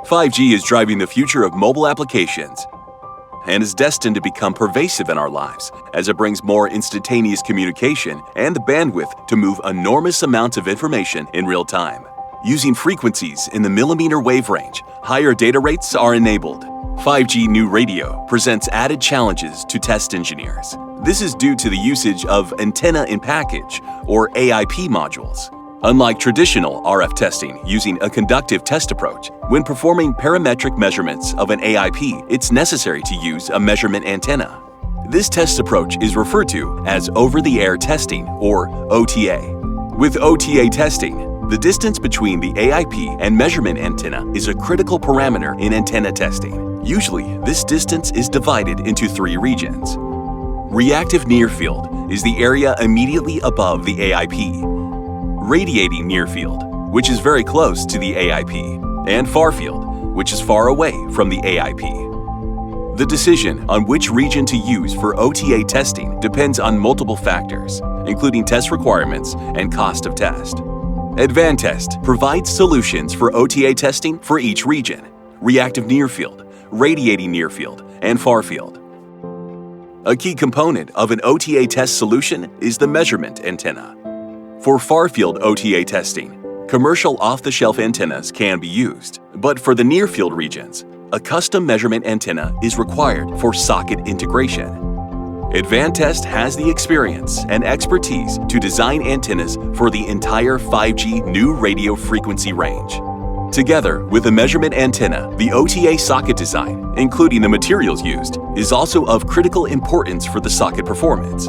5G is driving the future of mobile applications and is destined to become pervasive in our lives as it brings more instantaneous communication and the bandwidth to move enormous amounts of information in real time. Using frequencies in the millimeter wave range, higher data rates are enabled. 5G New Radio presents added challenges to test engineers. This is due to the usage of antenna-in-package, or AiP modules. Unlike traditional RF testing using a conductive test approach, when performing parametric measurements of an AiP, it's necessary to use a measurement antenna. This test approach is referred to as over-the-air testing, or OTA. With OTA testing, the distance between the AiP and measurement antenna is a critical parameter in antenna testing. Usually, this distance is divided into 3 regions. Reactive near field is the area immediately above the AiP. Radiating near field, which is very close to the AiP, and far field, which is far away from the AiP. The decision on which region to use for OTA testing depends on multiple factors, including test requirements and cost of test. Advantest provides solutions for OTA testing for each region: reactive near field, radiating near field, and far field. A key component of an OTA test solution is the measurement antenna. For far-field OTA testing, commercial off-the-shelf antennas can be used, but for the near-field regions, a custom measurement antenna is required for socket integration. Advantest has the experience and expertise to design antennas for the entire 5G new radio frequency range. Together with a measurement antenna, the OTA socket design, including the materials used, is also of critical importance for the socket performance.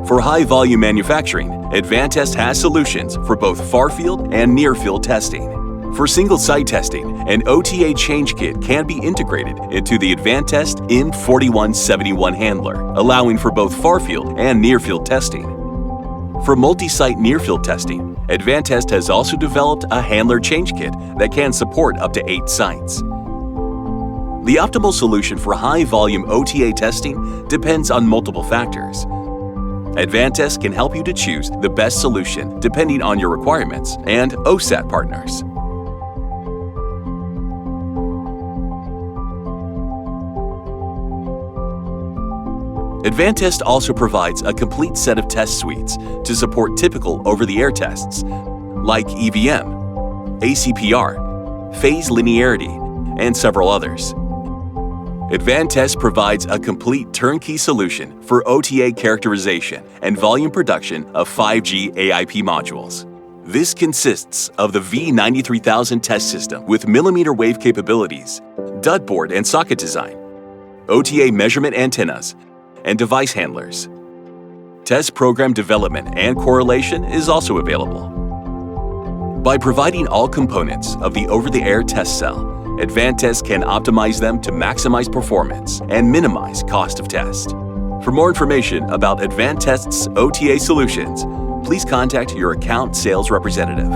For high-volume manufacturing, Advantest has solutions for both far-field and near-field testing. For single-site testing, an OTA change kit can be integrated into the Advantest M4171 handler, allowing for both far-field and near-field testing. For multi-site near-field testing, Advantest has also developed a handler change kit that can support up to 8 sites. The optimal solution for high-volume OTA testing depends on multiple factors. Advantest can help you to choose the best solution depending on your requirements and OSAT partners. Advantest also provides a complete set of test suites to support typical over-the-air tests like EVM, ACPR, phase linearity, and several others. Advantest provides a complete turnkey solution for OTA characterization and volume production of 5G AiP modules. This consists of the V93000 test system with millimeter wave capabilities, DUT board and socket design, OTA measurement antennas, and device handlers. Test program development and correlation is also available. By providing all components of the over-the-air test cell, Advantest can optimize them to maximize performance and minimize cost of test. For more information about Advantest's OTA solutions, please contact your account sales representative.